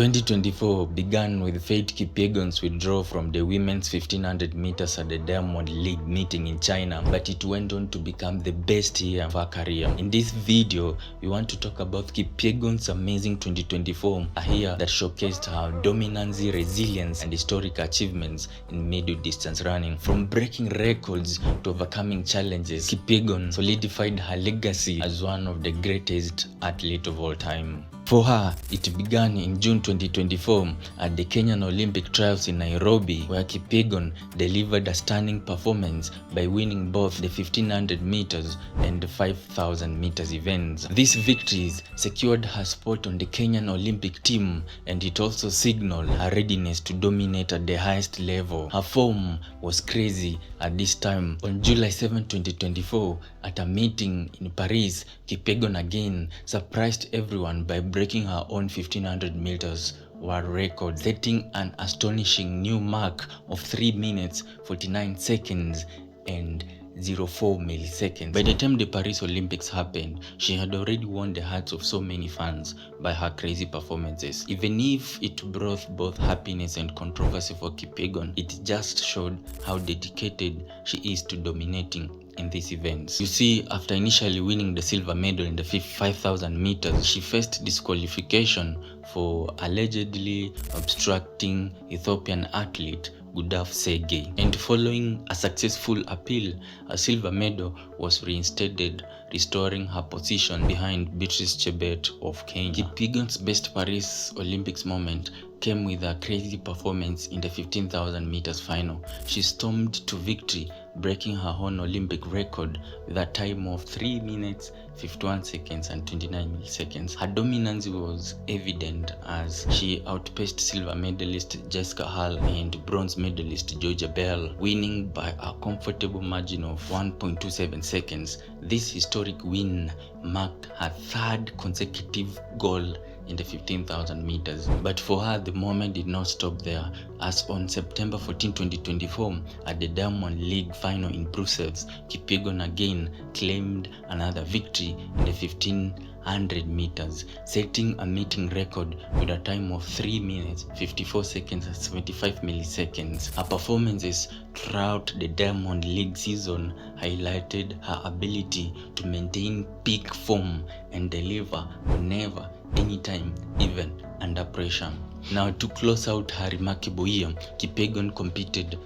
2024 began with Faith Kipyegon's withdrawal from the women's 1500 meters at the Diamond League meeting in China, but it went on to become the best year of her career. In this video, we want to talk about Kipyegon's amazing 2024, a year that showcased her dominance, resilience, and historic achievements in middle distance running. From breaking records to overcoming challenges, Kipyegon solidified her legacy as one of the greatest athletes of all time. For her, it began in June 2024 at the Kenyan Olympic trials in Nairobi, where Kipyegon delivered a stunning performance by winning both the 1500 meters and the 5000 meters events. These victories secured her spot on the Kenyan Olympic team, and it also signaled her readiness to dominate at the highest level. Her form was crazy at this time. On July 7, 2024, at a meeting in Paris, Kipyegon again surprised everyone by breaking her own 1500 meters world record, setting an astonishing new mark of 3 minutes 49 seconds and 0.4 milliseconds. By the time the Paris Olympics happened, she had already won the hearts of so many fans by her crazy performances. Even if it brought both happiness and controversy for Kipyegon, it just showed how dedicated she is to dominating in these events. You see, after initially winning the silver medal in the 5,000 meters, she faced disqualification for allegedly obstructing Ethiopian athlete Gudaf Sege, and following a successful appeal, a silver medal was reinstated, restoring her position behind Beatrice Chebet of Kenya. Kipyegon's best Paris Olympics moment came with a crazy performance in the 15,000 meters final. She stormed to victory, breaking her own Olympic record with a time of 3 minutes 51 seconds and 29 milliseconds. Her dominance was evident as she outpaced silver medalist Jessica Hall and bronze medalist Georgia Bell, winning by a comfortable margin of 1.27 seconds. This historic win marked her third consecutive gold in the 15,000 meters. But for her, the moment did not stop there, as on September 14, 2024, at the Diamond League final in Brussels, Kipyegon again claimed another victory in the 1500 meters, setting a meeting record with a time of 3 minutes 54 seconds and 75 milliseconds. Her performances throughout the Diamond League season highlighted her ability to maintain peak form and deliver whenever, anytime, even under pressure. Now, to close out her remarkable year, Kipyegon competed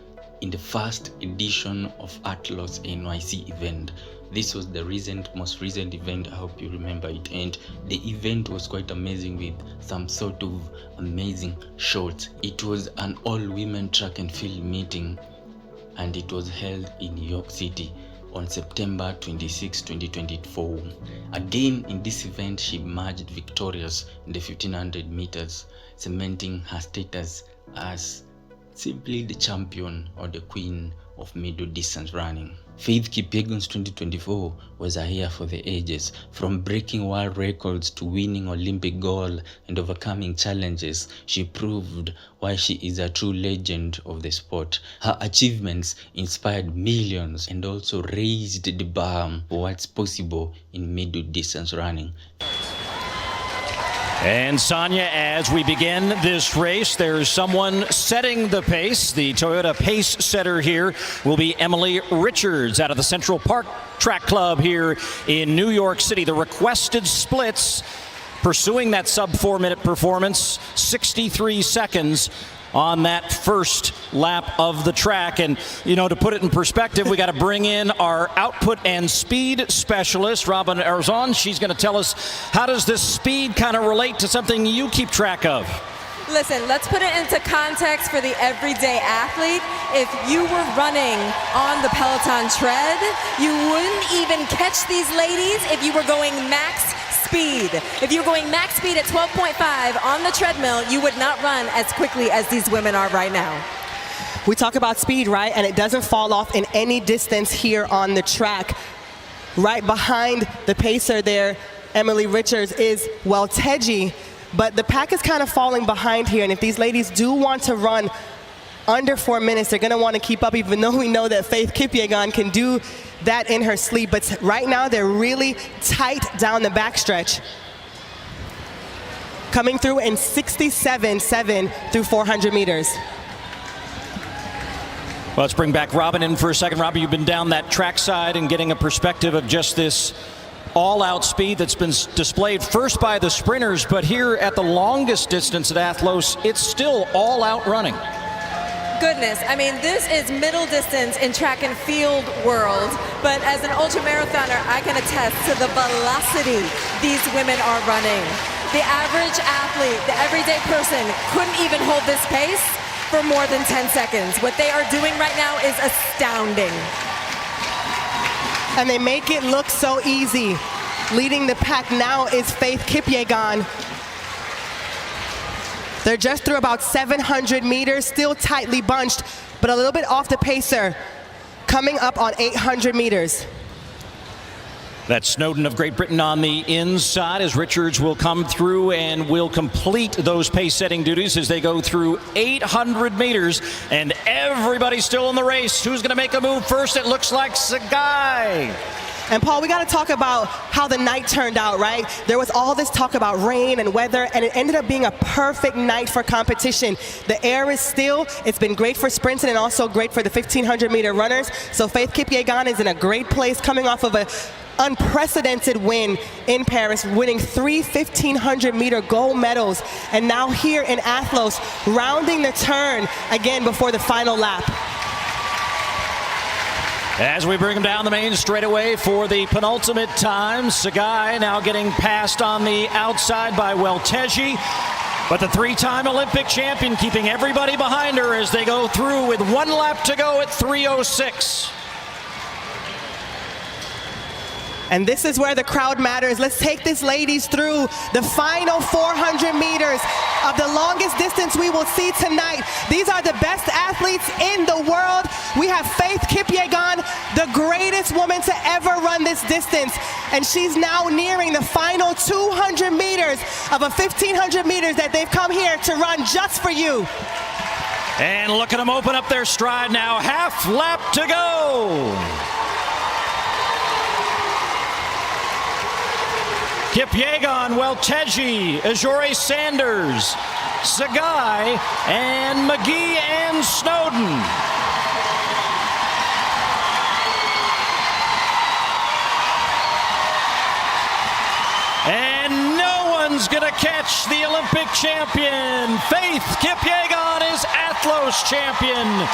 in the first edition of Athlos NYC event. This was the most recent event. I hope you remember it, and the event was quite amazing with some sort of amazing shots. It was an all-women track and field meeting, and it was held in New York City on September 26, 2024. Again, in this event, she emerged victorious in the 1500 meters, cementing her status as simply the champion or the queen of middle distance running. Faith Kipyegon's 2024 was a year for the ages. From breaking world records to winning Olympic gold and overcoming challenges, she proved why she is a true legend of the sport. Her achievements inspired millions and also raised the bar for what's possible in middle distance running. And Sonia, as we begin this race, there's someone setting the pace. The Toyota pace setter here will be Emily Richards out of the Central Park Track Club here in New York City. The requested splits pursuing that sub 4-minute performance, 63 seconds on that first lap of the track. And, you know, to put it in perspective, we got to bring in our output and speed specialist, Robin Arzon. She's going to tell us, how does this speed kind of relate to something you keep track of? Listen, let's put it into context for the everyday athlete. If you were running on the Peloton tread, you wouldn't even catch these ladies if you were going max speed. If you were going max speed at 12.5 on the treadmill, you would not run as quickly as these women are right now. We talk about speed, right? And it doesn't fall off in any distance here on the track. Right behind the pacer there, Emily Richards, is Welteji. But the pack is kind of falling behind here. And if these ladies do want to run under 4 minutes, they're going to want to keep up, even though we know that Faith Kipyegon can do that in her sleep. But right now, they're really tight down the backstretch. coming through in 67.7 through 400 meters. Well, let's bring back Robin in for a second. Robin, you've been down that track side and getting a perspective of just this all-out speed that's been displayed first by the sprinters, but here at the longest distance at Athlos, it's still all-out running. Goodness, I mean, this is middle distance in track and field world, but as an ultramarathoner, I can attest to the velocity these women are running. The average athlete, the everyday person, couldn't even hold this pace for more than 10 seconds. What they are doing right now is astounding. And they make it look so easy. Leading the pack now is Faith Kipyegon. They're just through about 700 meters, still tightly bunched, but a little bit off the pacer, coming up on 800 meters. That's Snowden of Great Britain on the inside as Richards will come through and will complete those pace-setting duties as they go through 800 meters. And everybody's still in the race. Who's going to make a move first? It looks like Sagai. And Paul, we got to talk about how the night turned out, right? There was all this talk about rain and weather, and it ended up being a perfect night for competition. The air is still. It's been great for sprinting and also great for the 1,500-meter runners. So Faith Kipyegon is in a great place coming off of a unprecedented win in Paris, winning 3 1,500-meter gold medals, and now here in Athlos, rounding the turn again before the final lap. As we bring them down the main straightaway for the penultimate time, Sagai now getting passed on the outside by Welteji, but the three-time Olympic champion keeping everybody behind her as they go through with 1 lap to go at 3:06. And this is where the crowd matters. Let's take these ladies through the final 400 meters of the longest distance we will see tonight. These are the best athletes in the world. We have Faith Kipyegon, the greatest woman to ever run this distance. And she's now nearing the final 200 meters of a 1,500 meters that they've come here to run just for you. And look at them open up their stride now. Half lap to go. Kipyegon, Welteji, Ajore Sanders, Sagai, and McGee and Snowden. And no one's gonna catch the Olympic champion. Faith Kipyegon is Athlos champion.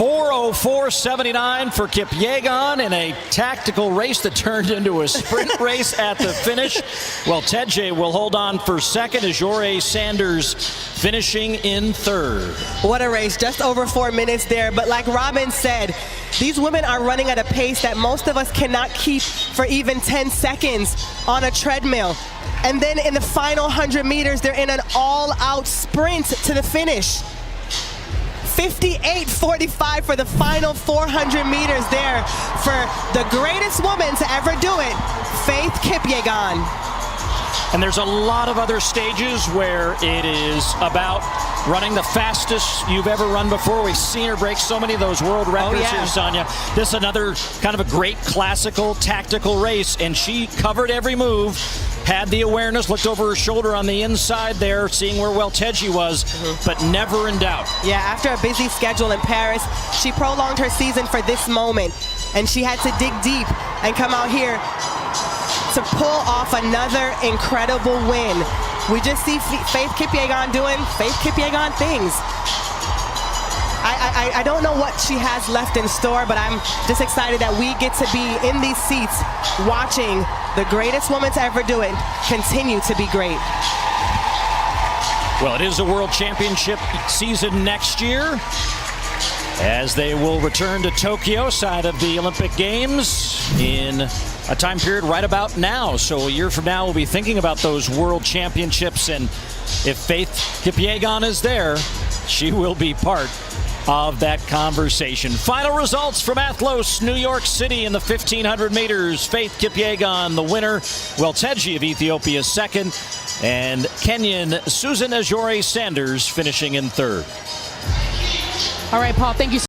4:04.79 for Kipyegon in a tactical race that turned into a sprint race at the finish. Welteji will hold on for second. Ajore Sanders finishing in third. What a race, just over 4 minutes there. But like Robin said, these women are running at a pace that most of us cannot keep for even 10 seconds on a treadmill. And then in the final 100 meters, they're in an all-out sprint to the finish. 58.45 for the final 400 meters there for the greatest woman to ever do it, Faith Kipyegon. And there's a lot of other stages where it is about running the fastest you've ever run before. We've seen her break so many of those world records here, Sonia. This is another kind of a great classical tactical race, and she covered every move, had the awareness, looked over her shoulder on the inside there, seeing where Welteji was, but never in doubt. Yeah, after a busy schedule in Paris, she prolonged her season for this moment, and she had to dig deep and come out here to pull off another incredible win. We just see Faith Kipyegon doing Faith Kipyegon things. I don't know what she has left in store, but I'm just excited that we get to be in these seats watching the greatest woman to ever do it continue to be great. Well, it is a world championship season next year, as they will return to Tokyo side of the Olympic Games in a time period right about now. So a year from now, we'll be thinking about those world championships, and if Faith Kipyegon is there, she will be part of that conversation. Final results from Athlos, New York City in the 1,500 meters. Faith Kipyegon, the winner. Welteji of Ethiopia, second. And Kenyan Susan Ajore Sanders finishing in third. All right, Paul, thank you so